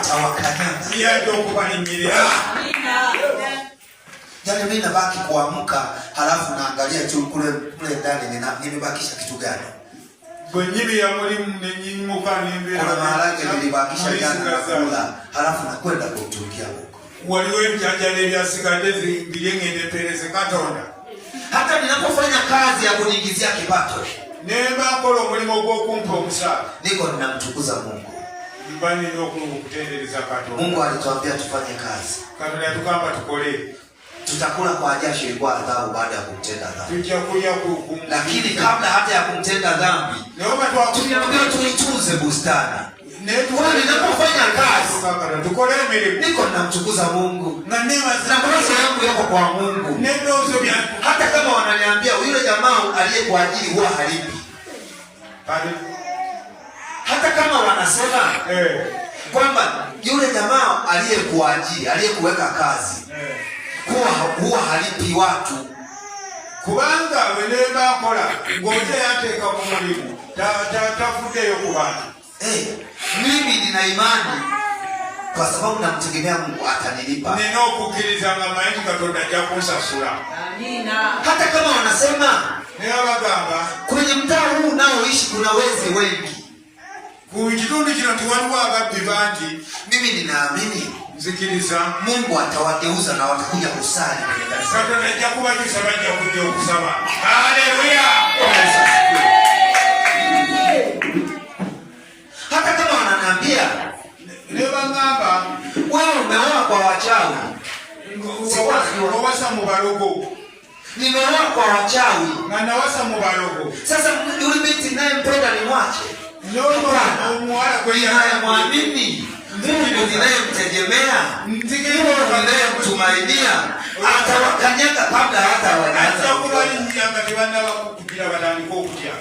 atawakanyaga. Yeye ndio kupaningilia. Yaani mimi nabaki kuamka halafu naangalia tu kule ndani nimebakisha kitu gani? Gwenyibi ya mwalimu nenyimuka nimbe. Kuna maharage nilibakisha jana na kula halafu nakwenda kutumikia Mungu. Waliwe mjajale ya sikadezi bilengende pereze katonda. Hata ninapofanya kazi ya kuniingizia kipato, nemba kolo mulimo gwo kumpa omusala, niko ninamtukuza Mungu. Mbani ndio kutendeleza katonda. Mungu alituambia tufanye kazi. Katonda tukamba tukole. Tutakula kwa jasho ilikuwa adhabu baada ya kumtenda dhambi. Tujakuja Lakini kabla hata ya kumtenda dhambi, tunaambiwa tuitunze bustani. Kwani ninapofanya kazi, niko ninamtukuza Mungu. Na mawazo yangu yako kwa Mungu. Hata kama wananiambia yule jamaa aliyekuajiri huwa halipi. Hata kama wanasema kwamba yule jamaa aliyekuajiri, aliyekuweka kazi, huwa halipi watu. Kubanga weneba kola ngote yateka ku mulimu tafuteyo kubanga. Mimi nina imani kwa sababu namtegemea Mungu atanilipa. Neno kukiriza nga maiti katonda jakusasula. Amina. Hata kama wanasema bagamba kwenye mtaa huu unaoishi kuna wezi wengi, kujitundu kino tuwanwa ababbi bangi, mimi ninaamini zikiriza Mungu atawageuza na watakuja kusali kwenye kanisa. Katonda jakubakisa bajja kujja okusaba. Haleluya. Hata kama wananiambia nebangamba wewe umeoa kwa wachawi, wawasa mubalogo, nimeoa kwa wachawi na nawasa mubalogo. Sasa yule binti naye mpenda ni mwache? Umuwala kwenye ninayemwamini, Mungu ninayemtegemea, Mungu ninayemtumainia atawakanyaga kabla hata hawajaanza. Atakubali njia ngati bana bakukupira batandika okutya.